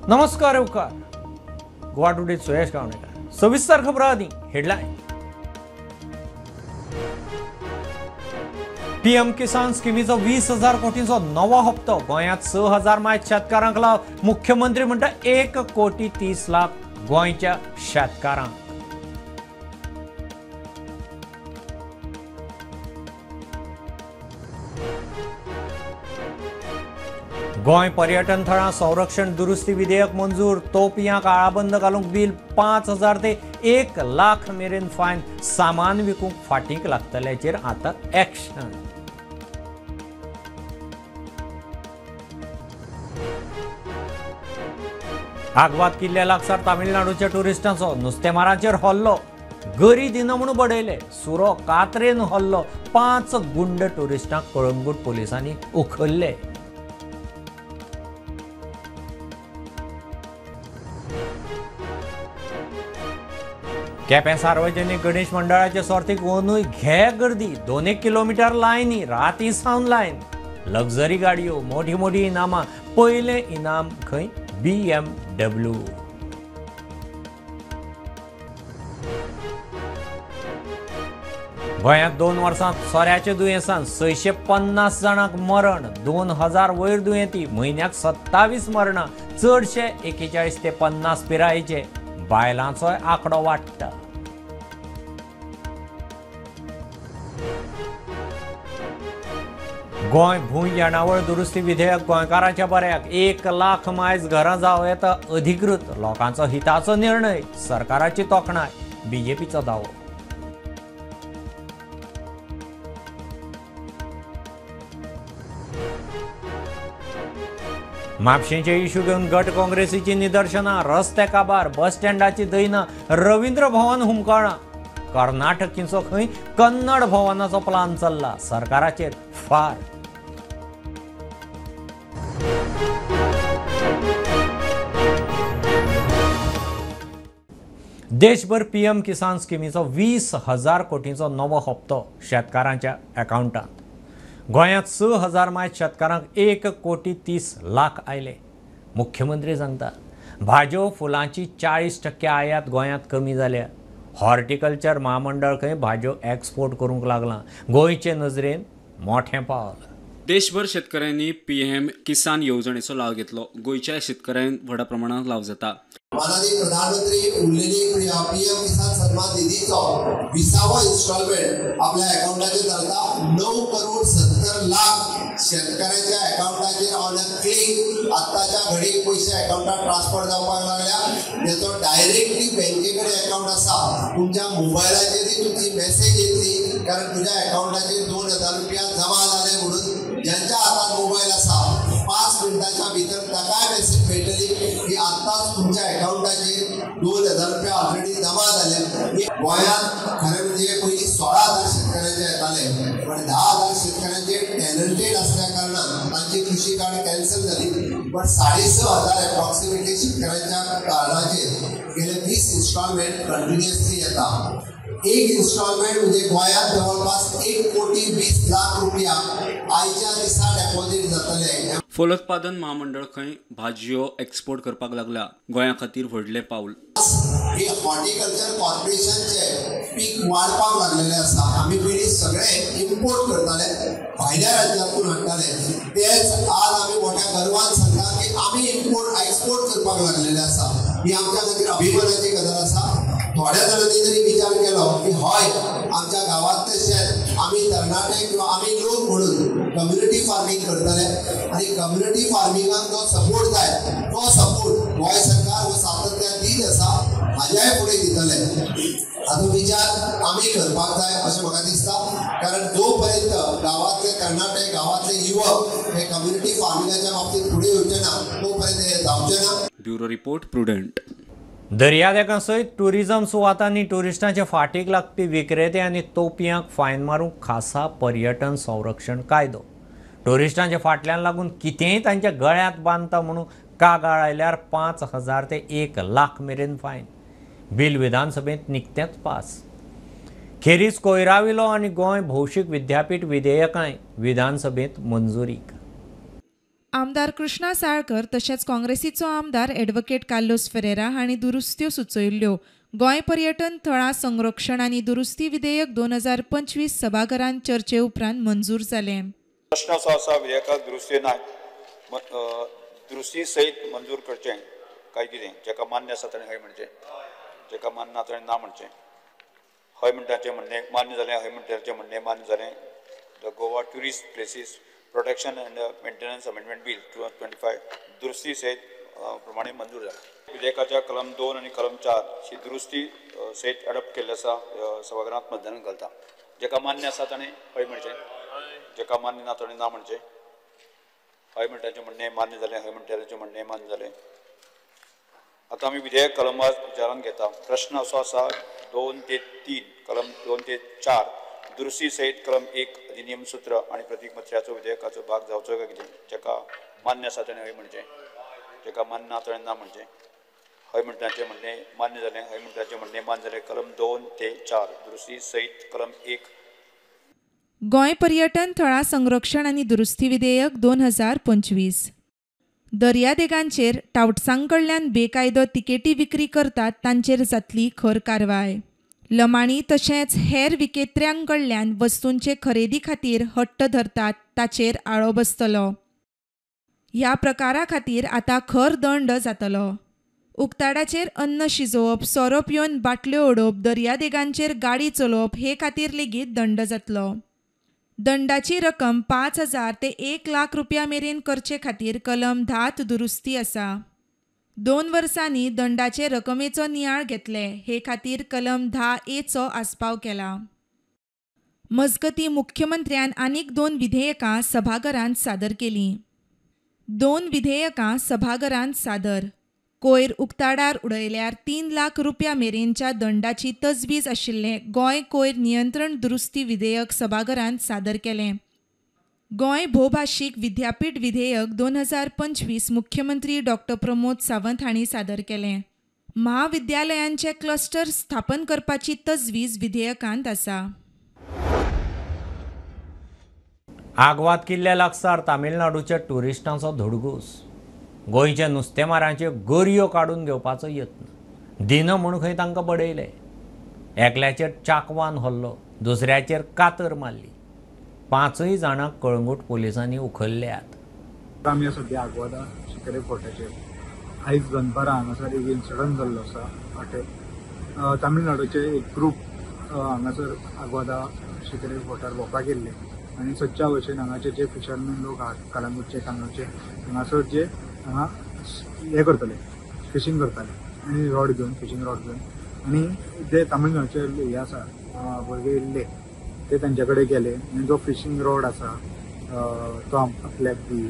नमस्कार उपकार गोवा टुडे सुयश गावणेकर सविस्तर खबर आदी हेडलाइन पीएम किसान स्किमीचो 20,000 कोटींचो नवो हप्तो गोंयांत 6,000 मायज शेतकारांक लाव मुख्यमंत्री म्हणटा 1,30,00,000 गोंयच्या शेतकारांक गोंय पर्यटन थळां संरक्षण दुरुस्ती विधेयक मंजूर तोपयां काळाबंद घालूंक बील 5,000 ते 1,00,000 मेरेन फायन सामान विकूंक फाटींक लागतल्याचेर आतां एक्शन आग्वाद किल्ल्या लागसार तामिळनाडूच्या टुरिस्टांचो नुस्तेमारांचेर हल्लो गरी दिना म्हणून बडयले सुरो कात्रेन हल्लो 5 गुंड टुरिस्टांक कळंगूट पोलिसांनी उखल्ले केपें सार्वजनीक गणेश मंडळाचे सर्तीक अंदूय घे गर्दी 2 किलोमीटर लायनी राती सावन लायन लक्झरी गाडयो मोठी मोठी इनामां पयलें इनाम खंय BMW गोंयांत 2 वर्सांत सोऱ्याच्या दुयेंसान 650 जाणांक मरण 2,000 वयर दुयेंती म्हयन्याक 27 मरणां चडशे 41 ते 50 पिरायेचे बायलांचोय आंकडो वाडटा गोंय भूंय येणावळ दुरुस्ती विधेयक गोंयकारांच्या बऱ्याक 1,00,000 मायज घरां जावं येता अधिकृत लोकांचो हिताचो निर्णय सरकाराची तोखणाय बीजेपीचो दावो म्हापशेंचे इशू घेवन गट काँग्रेसीची निदर्शनां रस्ते काबार बस स्टँडाची दैना रवींद्र भवन हुमकळ्ळां कर्नाटकीचो खंय कन्नड भवनाचो प्लान चल्ला सरकाराचेर फार देशभर पीएम किसान स्किमीचो 20,000 कोटींचो नवो हप्तो शेतकारांच्या अकाउंटांत गोंयांत 6,000 मायज शेतकारांक 1,30,00,000 आयले मुख्यमंत्री सांगता भाज्यो फुलांची 40% आयात गोंयांत कमी जाल्या हॉर्टिकल्चर महामंडळ खंय भाज्यो एक्सपोर्ट करूंक लागलां गोंयचे नजरेन मोठें पावल देशभर शेतकऱ्यांनी पीएम किसान येवजणेचो लाव घेतलो गोंयच्या शेतकऱ्यांक व्हड प्रमाणात लाव जाता माननीय प्रधानमंत्री उरलेली पीएम किसान सन्मान निधीचो 20वो इन्स्टॉलमेंट आपल्या अकाउंटाचेर घालता 9,70,00,000 शेतकऱ्यांच्या अकाउंटाचेर ऑन अ क्लिक आताच्या घडीक पैसे अकाउंटात ट्रान्सफर जावपाक लागल्या त्याचो डायरेक्टली बँके कडेन अकाउंट आसा तुमच्या मोबायलाचेर तुमची मेसेज येतली कारण तुझ्या अकाउंटाचेर 2,000 रुपया जमा जाले म्हणून ज्यांच्या हातात मोबाईल आसा 5 मिनिटांच्या भितर ताकाय मेसेज मेळटली की आताच तुमच्या अकाउंटाचेर 2,000 रुपया ऑलरेडी जमा जाले गोंयांत खरें म्हणजे पयलीं 16,000 शेतकऱ्यांचे येताले पण 10,000 शेतकऱ्यांचे टॅलंटेड असल्या कारणान तांची कृषी कार्ड कॅन्सल जाली पण 6,500 अप्रॉक्सिमेटली शेतकऱ्यांच्या कार्डाचेर गेले 20 इन्स्टॉलमेंट कंटिन्युअसली येता एक इन्स्टॉलमेंट म्हणजे गोंयांत जवळपास 1,20,00,000 रुपया आयच्या दिसा डेपॉझिट जातले फलोत्पादन महामंडळ खंय भाजयो एक्सपोर्ट करपाक लागला गोंया खातीर व्हडलें पावल हे हॉर्टिकल्चर कॉर्पोरेशनचे पीक वाडपाक लागलेले आसा आमी पयलीं सगळे इम्पोर्ट करताले भायल्या राज्यांतून हाडटाले तेच आज आमी मोठ्या गर्वान सांगता की आमी इम्पोर्ट एक्सपोर्ट करपाक लागलेले आसा ही आमच्या खातीर अभिमानाची गजाल आसा थोड्या जाणांनी जरी विचार केलो की हय आमच्या गांवांतले शेत आमी तरणाटे किंवा आमी लोक म्हणून कम्युनिटी फार्मिंग करतले आणि कम्युनिटी फार्मिंगाक जो सपोर्ट जाय तो सपोर्ट गोंय सरकार हो सातत्यान दीत आसा हाज्याय फुडें दितले हाचो विचार आमी करपाक जाय अशें म्हाका दिसता कारण जो पर्यंत गांवांतले तरणाटे गांवांतले युवक हे कम्युनिटी फार्मिंगाच्या बाबतींत फुडें येवचे ना तो पर्यंत हे जावचे ना ब्युरो रिपोर्ट प्रुडंट दर्यादेगां सयत टुरिजम सुवातांनी टुरिस्टांचे फाटीक लागपी विक्रेते आनी तोपयांक फायन मारूंक खासा पर्यटन संरक्षण कायदो टुरिस्टांच्या फाटल्यान लागून कितेंय तांच्या गळ्यांत बांदता म्हणून कागाळ आयल्यार 5,000 ते 1,00,000 मेरेन फायन बिल विधानसभेंत निकतेंच पास खेरीज कोयराविलो आनी गोंय भौशीक विद्यापीठ विधेयकांय विधानसभेंत मंजुरीक आमदार कृष्णा साळकर तशेंच काँग्रेसीचो आमदार ॲडव्होकेट कार्लोस फेरेरा हांणी दुरुस्त्यो सुचयल्ल्यो. गोंय पर्यटन थळां संरक्षण आनी दुरुस्ती विधेयक 2025 सभाघरांत चर्चे उपरांत मंजूर जालें. प्रश्न असो आसा विधेयकाक दुरुस्ती सयत मंजूर करचें काय कितें, जेका मान्य आसा ताणें हय म्हणचें, जेका मान्य ना ताणें ना म्हणचें. हय म्हणटाचें म्हणणें मान्य जालें, हय म्हणटाचें म्हणणें मान्य जालें. The Goa tourist places protection and maintenance amendment bill 2025 दुरुस्ती सयत प्रमाणे मंजूर जालें. विधेयकाच्या कलम 2 आनी कलम 4 ही दुरुस्ती सयत एडॉप्ट केल्ली आसा. सभाघरांत मतदान घालता. जेका मान्य आसा ताणें हय म्हणचें, जेका मान्य ना ताणें ना म्हणचें. हय म्हणटाचें म्हणणें मान्य जालें, हय म्हणटाचें म्हणणें मान्य जालें. आतां आमी विधेयक कलमात विचारांत घेता. प्रश्न असो आसा 2 ते 3 कलम 2 ते 4 दुरुस्ती सयत कलम 1 अधिनियम सूत्र आनी प्रतीकपत्राचो विधेयकाचो भाग जावचो काय कितें. जेका मान्य आसा ताणें हय म्हणचें, जेका मान्य ना ताणें ना म्हणचें. हय म्हणटाचें म्हणणें मान्य जालें, हय म्हणटाचें म्हणणें मान्य जालें. कलम 2 ते 4 दुरुस्ती सयत कलम 1. गोंय पर्यटन थळां संरक्षण आनी दुरुस्ती विधेयक 2025. दर्यादेगांचेर टावटसांक कडल्यान बेकायदो तिकेटी विक्री करतात तांचेर जातली खर कारवाय. लमाणी तशेंच हेर विक्रेत्यांक कडल्यान वस्तूंचे खरेदी खातीर हट्ट धरतात ताचेर आळो बसतलो. ह्या प्रकारा खातीर आतां खर दंड जातलो. उक्ताडाचेर अन्न शिजोवप, सोरो पिवन बाटल्यो ओडप, दर्यादेगांचेर गाडी चलोवप हे खातीर लेगीत दंड जातलो. दंडाची रक्कम 5,000 ते 1,00,000 रुपया मेरेन करचे खातीर कलम 10 दुरुस्ती आसा. 2 वर्सांनी दंडाचे रकमेचो नियाळ घेतले हे खातीर कलम 10A चो आस्पाव केला. मजगतीं मुख्यमंत्र्यान आनीक 2 विधेयकां सभाघरांत सादर केलीं. 2 विधेयकां सभाघरांत सादर. कोयर उक्ताडार उडयल्यार 3,00,000 रुपया मेरेनच्या दंडाची तजवीज आशिल्लें गोंय कोयर नियंत्रण दुरुस्ती विधेयक सभाघरांत सादर केलें. गोंय भोवभाशीक विद्यापीठ विधेयक 2025 मुख्यमंत्री डॉ. प्रमोद सावंत हांणी सादर केलें. महाविद्यालयांचे क्लस्टर स्थापन करपाची तजवीज विधेयकांत आसा. आग्वाद किल्ल्या लागसार तामिळनाडूच्या ट्युरिस्टांचो धडगूस. गोंयच्या नुस्तेमारांच्यो गरयो काडून घेवपाचो यत्न. दिन म्हूण खंय तांकां बडयले. एकल्याचेर चाकवान हल्लो, दुसऱ्याचेर कातर मारली. 5 जाणांक कळंगूट पोलिसांनी उखल्ल्यात. आमी सद्या आग्वादा शिकेरे फोर्टाचेर आयज दनपारां हांगासर एक इन्सिडंट जाल्लो आसा. वाटेर तामिळनाडूचे एक ग्रूप हांगासर आग्वादा शिकेरे फोर्टार भोंवपाक गेल्ले आनी सदच्या भशेन हांगाचे जे फिशरमॅन लोक आहात कलंगूटचे हांगासर जे हांगा हे करताले, फिशींग करताले आनी रॉड घेवन, फिशींग रॉड घेवन. आनी जे तामिळनाडूचे हे आसा भुरगे येयल्ले ते तांचे कडेन गेले आनी जो फिशींग रॉड आसा तो आपल्याक दी,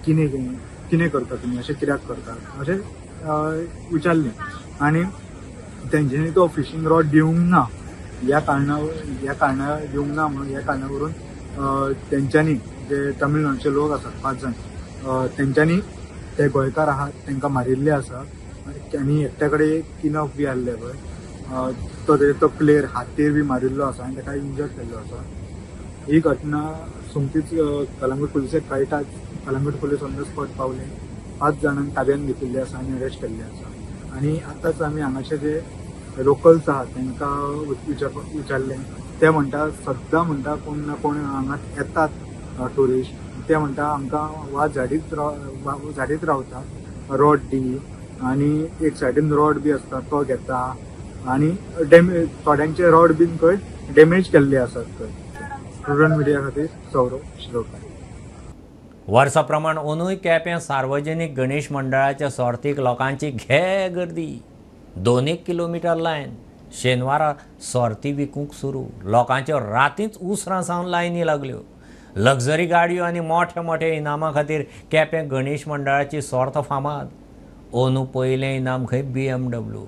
कितें करता तुमी, अशें कित्याक करतात अशें विचारलें. आनी तेंच्यांनी तो फिशींग रॉड दिवंक ना ह्या कारणां दिवंक ना म्हणून ह्या कारणां वरून तेंच्यांनी जे तामिळनाडूचे लोक आसात 5 जाण तेंच्यांनी ते गोंयकार आहात तांकां मारिल्ले आसा. आनी एकट्या कडेन किनफ बी आहले पळय तो तेजे तकलेर हातीर बी मारिल्लो आसा आनी ताका इंजर्ड केल्लो आसा. ही घटना सोमतीच कलंगूट पुलिसेक कळटाच. Calangute police on the spot पावले. 5 जाणांक ताब्यात घेतिल्ले आसा आनी अरेस्ट केल्ले आसा. आनी आतांच आमी हांगाचे जे लोकल्स आहात तांकां विचारलें. ते म्हणटा सद्दां म्हणटा कोण ना कोण हांगा येतात ट्युरिस्ट. ते म्हणटा आमकां वाज झाडीत रावतात, रॉड दी आनी एक सायडीन रॉड बी आसता तो घेता आनी थोड्यांचे रॉड बीन खंय डॅमेज केल्ले आसात खंय. प्रुडंट मिडिया खातीर सौरव शिरोडकार. वर्सा प्रमाण अंदूय केपें सार्वजनीक गणेश मंडळाच्या सर्तीक लोकांची घे गर्दी. 2 किलोमीटर लायन. शेनवारा सर्ती विकूंक सुरू. लोकांच्यो रातींच उसरां सावन लायनी लागल्यो. लक्झरी गाडयो आनी मोठ्या मोठ्या इनामां खातीर केपें गणेश मंडळाची सर्त फामाद. अंदू पयलें इनाम खंय BMW.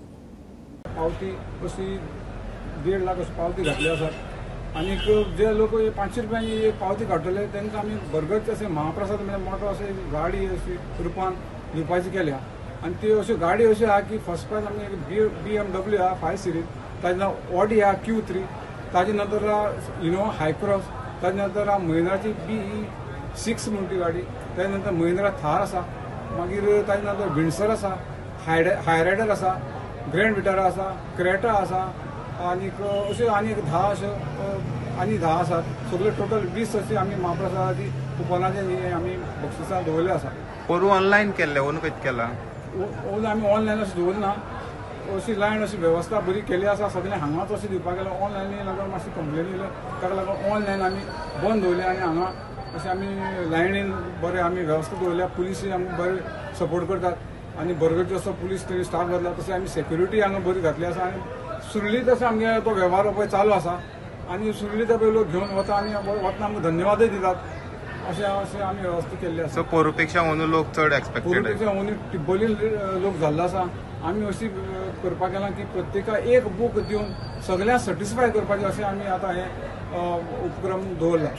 पावती अशी 1.5 लाख अशी पावती घातली आसा. आनी जे लोक 500 रुपयांनी पावती काडटले तांकां आमी भरगत अशें महाप्रसाद म्हणजे मोठो अशें गाडी अशी रुपान दिवपाची केल्या. आनी त्यो अश्यो गाडी अश्यो आहा की फर्स्ट प्रायज आमी BMW आहा 5 सिरीज, ताजे नंतर ऑडी आहा Q3, ताजे नंतर इनोवा हायक्रॉस, ताजे नंतर महिन्याची BE6 म्हणून ती गाडी त्या नंतर महिंद्रा थार आसा, मागीर ताजे नंतर विंडसर आसा, हायरायडर आसा, ग्रँड विटारा आसा, क्रेटा आसा, आनीक अशे आनीक 10 अशे आनी 10 आसात. सगळे टोटल 20 अशी आमी महाप्रसादाची कुपनाचे आमी बक्षिसां दवरले आसा. पोरू ऑनलायन केल्ले ओनू कशें केला? ओन आमी ऑनलायन अशें दवरना, अशी लायन अशी वेवस्था बरी केली आसा. सगळे हांगाच अशें दिवपाक गेलो. ऑनलायनी लागून मातशी कंप्लेन येयल्यो, ताका लागून ऑनलायन आमी बंद दवरले आनी हांगा अशें आमी लायनीन बरें आमी वेवस्था दवरल्या. पुलीस आमकां बरें सपोर्ट करतात आनी बरगत जसो पुलीस थंय स्टाफ घातला तशें आमी सेक्युरिटी हांगा बरी घातली आसा. आनी सुरळीत असो आमगे तो वेव्हार पळय चालू आसा आनी सुरळीत पळय लोक घेवन वता आनी वतना आमकां धन्यवादय दितात. अशें आमी वेवस्था केल्ली आसा. सो पोरूपेक्षा अंदू लोक चड एक्सपेक्टेड? पोरूपेक्षा अंदू टिब्बोली लोक जाल्लो आसा. आमी अशी करपाक गेला की प्रत्येकाक एक बूक दिवन सगळ्यांक सॅटिस्फाय करपाचें अशें आमी आतां हे उपक्रम दवरला.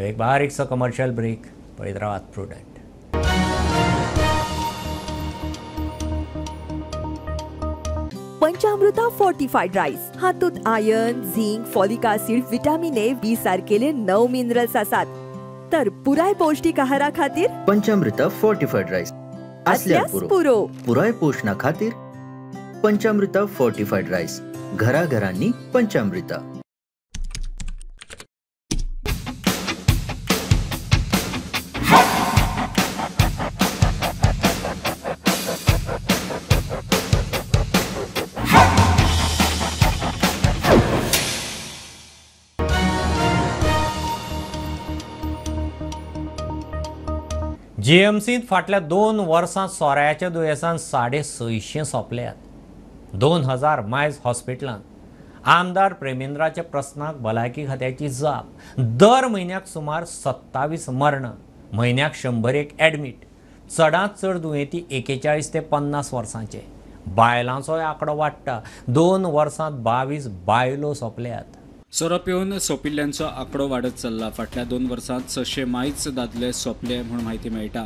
एक बारीकसो कमर्शियल ब्रेक. पळयत रावात प्रुडंट. पंचामृता फोर्टिफाईड राईस हातूंत iron, zinc, folic acid, vitamin A, B सारकेले 9 मिनरल्स आसात. तर पुराय पौष्टिक आहारा खातीर पंचामृता फोर्टिफाईड राईस असल्यास पुरो पुराय पोषणा खातीर पंचामृता फोर्टिफाईड राईस. घराघरांनी पंचामृता. जीएमसीत फाटल्या 2 वर्सांत सोऱ्याच्या दुयेंसान 650 सोंपल्यात. 2000 मायज हॉस्पिटलांत आमदार प्रेमेंद्राच्या प्रस्नाक भलायकी खात्याची जाप. दर म्हयन्याक सुमार 27 मरणां, म्हयन्याक 101 एडमीट. चडांत चड दुयेंती 41 ते 50 वर्सांचे. बायलांचोय आंकडो वाडटा. 2 वर्सांत 22 बायलो सोंपल्यात. सोरो पेवन सोंपिल्ल्यांचो आंकडो वाडत चल्ला. फाटल्या 2 वर्सांत 600 मायज दादले सोंपले म्हूण म्हायती मेळटा.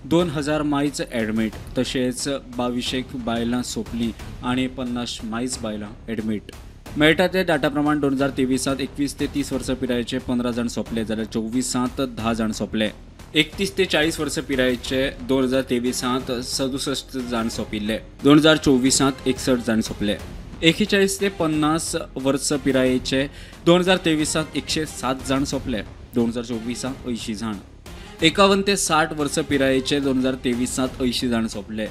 2000 मायज एडमीट, तशेंच 2200 बायलां सोंपलीं आनी 50 मायज बायलां एडमीट. मेळटा ते डाटा प्रमाण 2023 21 ते 30 वर्सां पिरायेचे 15 जाण सोंपले, जाल्यार 24 10 जाण सोंपले. 31 ते 40 वर्सां पिरायेचे 2023 67 जाण सोंपिल्ले. 2024 61 जाण सोंपले. 41 ते 50 वर्सां पिरायेचे 2023 107 जाण सोंपले. 2024 80 जाण. 51 ते 60 वर्सां पिरायेचे 2023 80 जाण सोंपले.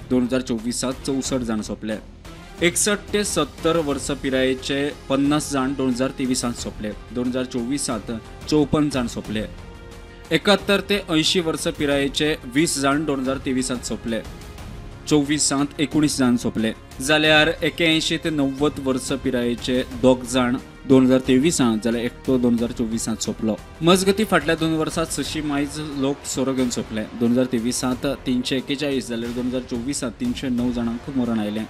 2024 64 जाण सोंपले. 61 ते 70 वर्सां पिरायेचे 50 जाण 2023 सोंपले. 2024 54 जाण सोंपले. 71 ते 80 वर्सां पिरायेचे 20 जाण 2023 सोंपले. 24 19 जाण सोंपले. जाल्यार 81 ते 90 वर्सां पिरायेचे 2 जाण 2023 जाल्यार एकटो 2024 सोंपलो. मजगती फाटल्या 2 वर्सांत 600 मायज लोक सोरो घेवन सोंपले. 2023 341 जाल्यार 2024 309 जाणांक मरण आयलें.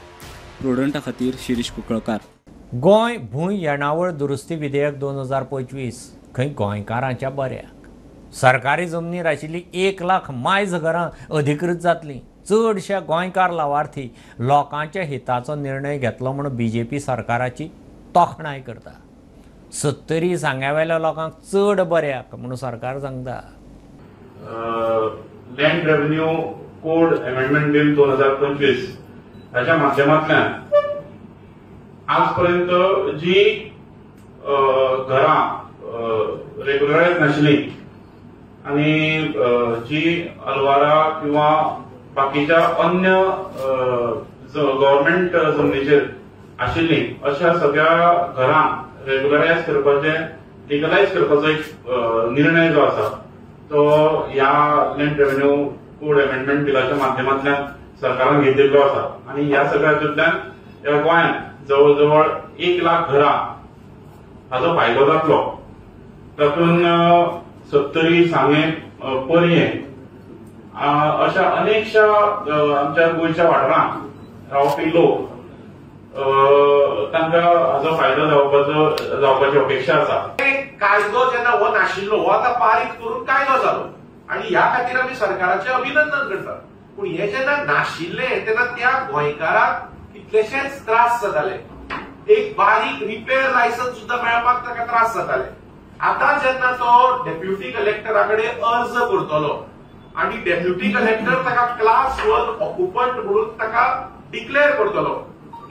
प्रुडंटा खातीर शिरीश कुंकळकार. गोंय भूंय येणावळ दुरुस्ती विधेयक 2025 खंय गोंयकारांच्या बऱ्याक. सरकारी जमनीर आशिल्ली 1 लाख मायज घरां अधिकृत जातलीं. चडशे गोंयकार लावार्थी लोकांच्या हिताचो निर्णय घेतलो म्हूण बीजेपी सरकाराची तोखणाय करता. 70 सांग्यावेल्या लोकांक चड बऱ्याक म्हणून सरकार सांगता. Land revenue code amendment bill 2025 ह्याच्या माध्यमांतल्यान आजपर्यंत जी घरां रेग्युलरायज नाशिल्लीं आनी जी अलवारा किंवा बाकीच्या अन्य गव्हर्मेंट जमनीचेर आशिल्लीं अशा सगळ्या घरांक रेग्युलरायज करपाचे, लिगलायज करपाचो एक निर्णय जो आसा तो ह्या लँड रेव्हेन्यू कोड अमेंडमेंट बिलाच्या माध्यमांतल्यान सरकारान घेतिल्लो आसा. आनी ह्या सगळ्या हातूंतल्यान ह्या गोंयांत जवळ जवळ 1 लाख घरां हाचो फायदो जातलो. तातूंत 70 सांगे पर्ये अशा अनेकशा आमच्या गोंयच्या वाठारांत रावपी लोक तांकां हाचो फायदो जावपाची अपेक्षा आसा. कायदो जेन्ना हो नाशिल्लो हो आतां बारीक करून कायदो जालो आनी ह्या खातीर आमी सरकाराचें अभिनंदन करतात. पूण हे जेन्ना नाशिल्लें तेन्ना त्या गोंयकाराक कितलेशेच त्रास जाताले. एक बारीक रिपेर लायसन्स सुद्दां मेळपाक ताका त्रास जाताले. आता जेन्ना तो डेप्युटी कलेक्टराकडे अर्ज करतलो आणि डेप्युटी कलेक्टर ताका क्लास 1 ऑक्युपंट म्हणून ताका डिक्लेअर करतलो,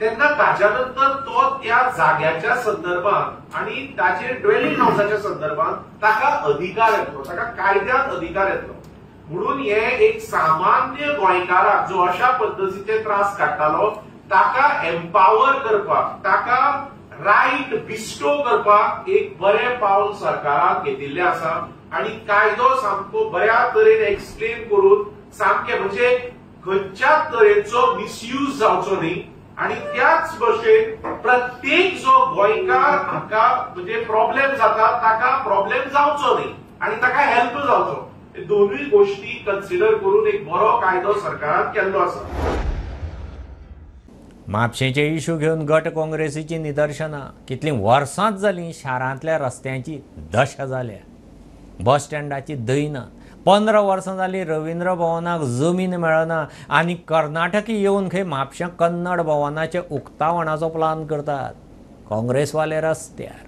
तेन्ना ताच्या नंतर तो त्या जाग्याच्या संदर्भात आणि ताचे ड्वेलिंग हाऊसाच्या संदर्भात ताका अधिकार येतलो, ताका कायद्यात अधिकार येतलो. म्हणून हे एक सामान्य गोंयकाराक जो अशा पद्दतीचे त्रास काडटालो ताका एम्पावर करपाक, ताका रायट बिस्टो करपाक एक बरें पावल सरकारान घेतिल्लें आसा. आणि कायदो सामको बऱ्या तरेन एक्सप्लेन करून सामके म्हणजे खंयच्याच तरेचो मिसयूज जावचो न्ही आणि त्याच भशेन प्रत्येक जो गोंयकार हाका म्हणजे प्रॉब्लेम जाता ताका प्रॉब्लेम जावचो न्ही आणि ताका हेल्प जावचो, हे दोनूय गोष्टी कन्सिडर करून एक बरो कायदो सरकारान केल्लो आसा. म्हापशेंचे इश्यू घेवन गट काँग्रेसीची निदर्शनां कितलीं वर्सांच जालीं शारांतल्या रस्त्यांची दशा जाल्या. बस स्टँडाची दयनात 15 वर्सां जालीं रवींद्र भवनाक जमीन मेळना आनी कर्नाटकी येवन खंय म्हापशां कन्नड भवनाचे उक्तावणाचो प्लान करतात. काँग्रेसवाले रस्त्यार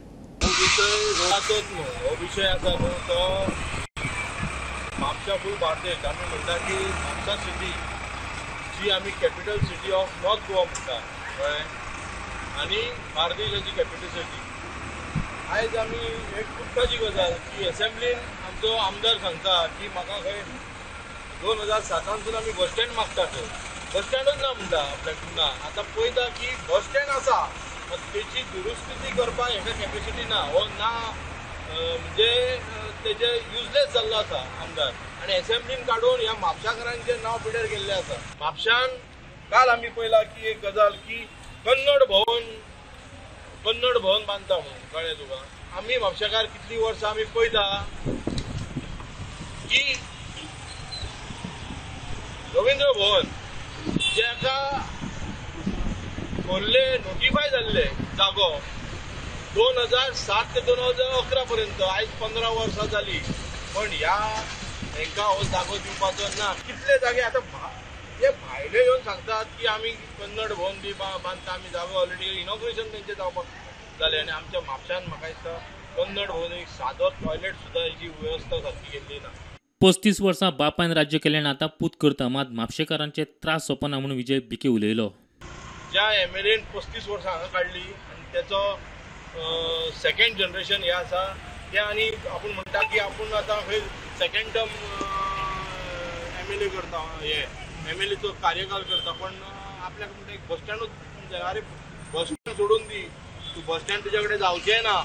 विषय आसा न्हू तो म्हापशा फूल बार्देश आमी म्हणटा की म्हापसा सिटी जी आमी capital city of north Goa म्हणटा कळ्ळें आनी बार्देशाची कॅपिटल सिटी. आयज आमी एक खुबकाची गजाल की एसेंब्लीन आमचो आमदार सांगता की म्हाका खंय 2007 आमी बस स्टँड मागता थंय बस स्टँडूच ना म्हणटा आपल्याक ना. आतां पळयता की बस स्टँड आसा तेची दुरुस्ती करपाक हेका कॅपेसिटी ना हो ना म्हणजे तेजे युजलेस जाल्लो आसा आमदार आनी एसेंब्लीन काडून ह्या म्हापशाकारांचें नांव पिड्यार केल्लें आसा. म्हापशान काल आमी पळयला की एक गजाल की कन्नड भवन बांदता म्हणून कळ्ळें तुका. आमी म्हापशाकार कितलीं वर्सां आमी पळयता की रवींद्र भवन जेका खोल्ले नोटिफाय जाल्ले जागो 2007 ते 2011 पर्यंत आयज 15 वर्सां जाली पण ह्या हांकां हो जागो दिवपाचो ना. कितले जागे आतां हे भायले येवन सांगतात की आमी कन्नड भवन बी बांदता आमी जागो ऑलरेडी इनॉग्रेशन तेंचें जावपाक जालें आनी आमच्या म्हापशान म्हाका दिसता कन्नड भवन एक सादो टॉयलेट सुद्दां हेची वेवस्था सारकी केल्ली ना. 35 वर्सां बापायन राज्य केलें आतां पूत करता मात म्हापशेकारांचे त्रास सोंपना म्हणून विजय बिके उलयलो. ज्या एमएलएन 35 वर्सां हांगा काडली आनी तेचो सेकंड जनरेशन हे आसा ते आनी आपूण म्हणटा की आपूण आतां खंय सेकंड टर्म एमएलए करता हे एमएलएचो कार्यकाल करता पण आपल्याक म्हणटा एक बस स्टँडूच अरे बस स्टँड सोडून दी तूं बस स्टँड तुज्या कडेन जावचें ना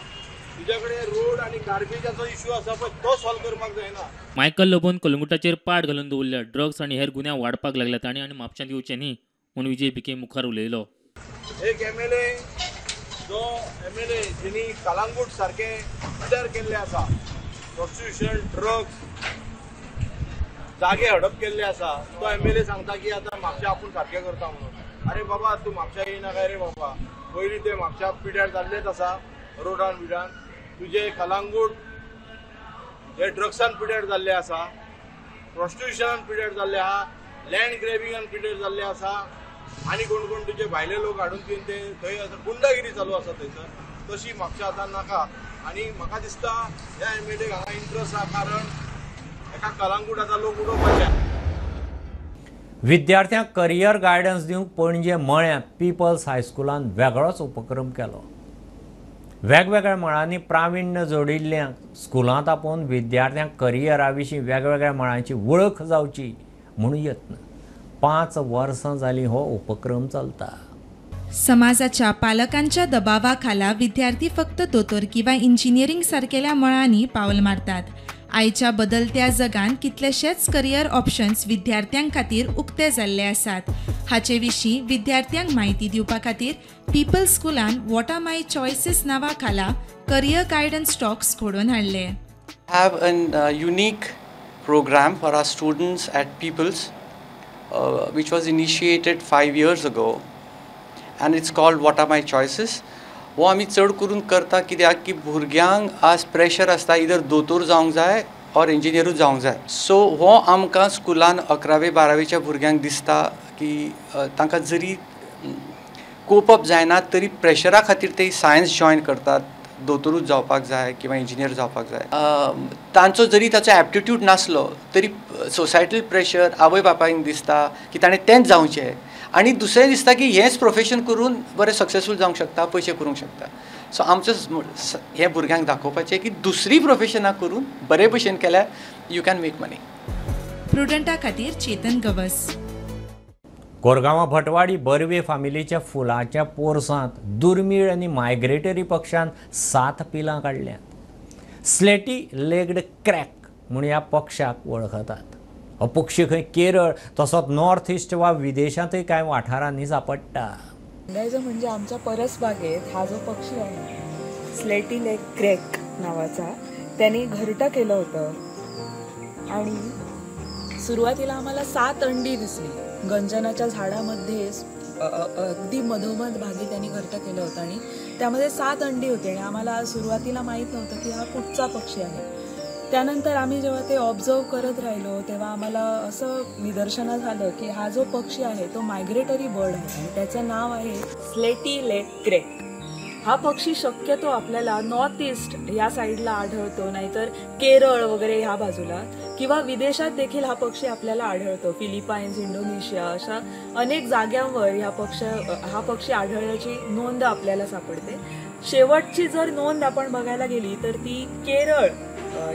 तुज्या कडेन रोड आनी गार्बेजाचो इश्यू आसा पळय तो सॉल्व करपाक जायना. मायकल लोबोन कलंगुटाचेर पाड घालून दवरल्या ड्रग्स आनी हेर गुन्यांव वाडपाक लागल्यात आनी म्हापशांत येवचें न्ही म्हणून विजय बिके मुखार उलयलो. एक एमएलए जो एमएलए जेनी कलंगूट सारखे पिड्यार केल्ले आसा प्रॉस्टिट्यूशन ड्रग्स जागे हडप केल्ले आसा तो एमएलए सांगता की आतां म्हापशा आपूण सारकें करता म्हणून. अरे बाबा तूं म्हापशा येयना काय रे बाबा पयलीं ते म्हापशा पिड्यार जाल्लेच आसा रोडान बिडान तुजे कलंगूट हे ड्रग्सान पिड्यार जाल्ले आसा प्रॉस्टिट्यूशनान पिड्यार जाल्ले आहा लँड ग्रॅबिंगान पिड्यार जाल्ले आसा आनी कोण कोण तुजे भायले लोक हाडून घेवन ते थंय आसा गुंडागिरी चालू आसा थंयसर तशी म्हापशा आतां नाका. आनी म्हाका दिसता ह्या एमएलएक हांगा इंट्रस्ट आहा कारण एका कलंगूट आतां लोक उडोवपाचे. विद्यार्थ्यांक करियर गायडन्स दिवंक पणजे मळ्यांत पिपल्स हायस्कुलान वेगळोच उपक्रम केलो. वेगवेगळ्या मळांनी प्राविण्य जोडिल्ल्यांक स्कुलांत आपोवन विद्यार्थ्यांक करियरा विशीं वेगवेगळ्या मळांची वळख जावची म्हणून यत्न 5 वर्सां जालीं हो उपक्रम चलता. समाजाच्या पालकांच्या दबावाखाला विद्यार्थी फक्त दोतोर किंवा इंजिनियरिंग सारकेल्या मळांनी पावल मारतात. आयच्या बदलत्या जगान कितलेशेच करियर ऑप्शन्स विद्यार्थ्यां खातीर उक्ते जाल्ले आसात. हाचे विशीं विद्यार्थ्यांक म्हायती दिवपा खातीर पीपल्स स्कुलान वॉट आर माय चॉयसेस नांवा खाला करियर गायडन्स टॉक्स घडोवन हाडले. Have a unique program for our students at People's which was initiated 5 years ago and it's called What Are My Choices. वो आमी चड करून करता कित्याक की भुरग्यांक आज प्रेशर आसता इधर दोतोर जावंक जाय और इंजिनियरूच जावंक जाय. सो हो आमकां स्कुलान 11वी-12वीच्या भुरग्यांक दिसता की तांकां जरी कोप अप जायना तरी प्रेशरा खातीर ते सायन्स जॉयन करतात दोतोरूच जावपाक जाय किंवा इंजिनियर जावपाक जाय, तांचो जरी ताचो एप्टिट्यूड नासलो तरी सोसायटल प्रेशर आवय बापायक दिसता की ताणें तेंच जावचें, आनी दुसरें दिसता की हेंच प्रोफेशन करून बरें सक्सेसफूल जावंक शकता, पयशे करूंक शकता. सो आमचें हे भुरग्यांक दाखोवपाचें की दुसरी प्रोफेशनां करून बरे भशेन केल्यार यू कॅन मेक मनी. प्रुडंटा खातीर चेतन गवस. कोरगांवां भटवाडी बर्वे फामिलीच्या फुलांच्या पोरसांत दुर्मीळ आनी मायग्रेटरी पक्षान 7 पिलां काडल्यात. स्लेटी लेग्ड क्रॅक म्हूण ह्या पक्षाक वळखतात. हो पक्षी खंय केरळ तसोच नॉर्थ इस्ट वा विदेशांतय कांय वाठारांनी सांपडटा. म्हणजे आमच्या परसबागेत हा जो पक्षी आहे स्लेटी लेग क्रॅक नावाचा, त्याने घरटं केलं होतं आणि सुरुवातीला आम्हाला 7 अंडी दिसली. गंजनाच्या झाडामध्ये अगदी मधोमध भागी त्यांनी घरटं केलं होतं आणि त्यामध्ये 7 अंडी होती आणि आम्हाला सुरुवातीला माहीत नव्हतं की हा कुठचा पक्षी आहे. त्यानंतर आम्ही जेव्हा ते ऑब्झर्व करत राहिलो तेव्हा आम्हाला असं निदर्शनास आलं की हा जो पक्षी आहे तो मायग्रेटरी बर्ड आहे आणि त्याचं नाव आहे स्लेटी लेग क्रॅक. हा पक्षी शक्यतो आपल्याला नॉर्थ ईस्ट या साईडला आढळतो, नाहीतर केरळ वगैरे ह्या बाजूला, किंवा विदेशात देखील हा पक्षी आपल्याला आढळतो. फिलिपाईन्स, इंडोनेशिया अशा अनेक जाग्यांवर हा पक्षी आढळण्याची नोंद आपल्याला सापडते. शेवटची जर नोंद आपण बघायला गेली तर ती केरळ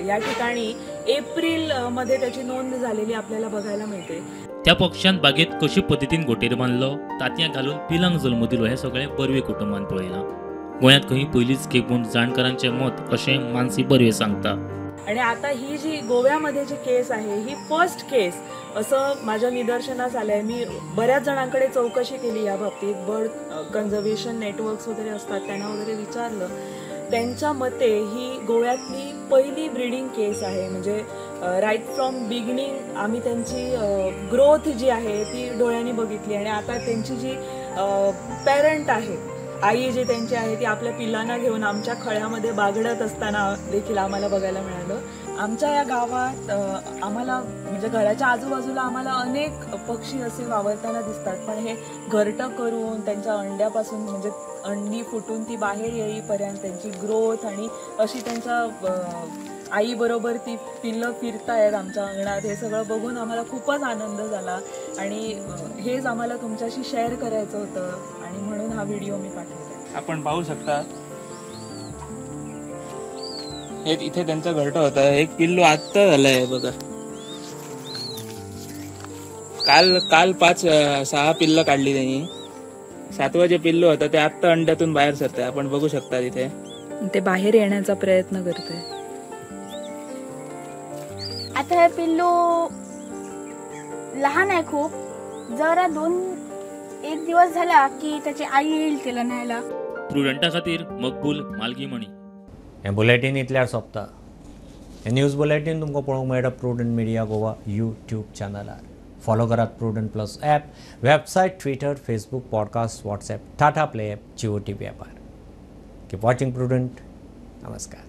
या ठिकाणी एप्रिलमध्ये त्याची नोंद झालेली आपल्याला बघायला मिळते. त्या पक्षान बागेत कशी पद्दतीन घोटेर बांदलो, तांतयां घालून पिलांक जल्म दिलो हे सगळें बर्वे कुटुंबान पळयलां. गोंयांत खंय पयलीच खेप म्हूण जाणकारांचें मत अशें मानसी बर्वे सांगता. आणि आता ही जी गोव्यामध्ये जी केस आहे ही फर्स्ट केस असं माझ्या निदर्शनास आलं आहे. मी बऱ्याच जणांकडे चौकशी केली या बाबतीत, बर्ड कन्झर्वेशन नेटवर्क्स वगैरे असतात त्यांना वगैरे विचारलं. त्यांच्या मते ही गोव्यातली पहिली ब्रीडिंग केस आहे. म्हणजे राईट फ्रॉम बिगिनिंग आम्ही त्यांची ग्रोथ जी आहे ती डोळ्यांनी बघितली आणि आता त्यांची जी पॅरेंट आहे, आई जी त्यांची आहे ती आपल्या पिलांना घेऊन आमच्या खळ्यामध्ये बागडत असताना देखील आम्हाला बघायला मिळालं. आमच्या या गावात आम्हाला म्हणजे घराच्या आजूबाजूला आम्हाला अनेक पक्षी असे वावरताना दिसतात, पण हे घरटं करून त्यांच्या अंड्यापासून म्हणजे अंडी फुटून ती बाहेर येईपर्यंत त्यांची ग्रोथ आणि अशी त्यांच्या आईबरोबर ती पिल्लं फिरतायत आमच्या अंगणात, हे सगळं बघून आम्हाला खूपच आनंद झाला आणि हेच आम्हाला तुमच्याशी शेअर करायचं होतं आणि म्हणून हा व्हिडिओ मी पाठवला. आपण पाहू शकता हे इथे त्यांचं घरटं होतं. एक पिल्लू आत्ता झालंय बघा. काल 5-6 पिल्लं काढली त्यांनी. 7वं जे पिल्लू होतं ते आत्ता अंड्यातून बाहेर सरतंय, आपण बघू शकता तिथे. ते बाहेर येण्याचा प्रयत्न करतंय. आता हे पिल्लू लहान आहे खूप, जरा 1 दिवस झाला की त्याची आई येईल तिला न्यायला. प्रुडंटा खातीर मकबूल मालगीमणी. हें बुलेटीन इतल्यार सोंपता. हें न्यूज बुलेटीन तुमकां पळोवंक मेळटा प्रुडंट मिडिया गोवा यूट्यूब चॅनलार. फॉलो करात Prudent plus app, website, Twitter, Facebook, podcast, WhatsApp, Tata play app, Jio TV ॲपार. Keep watching Prudent. नमस्कार.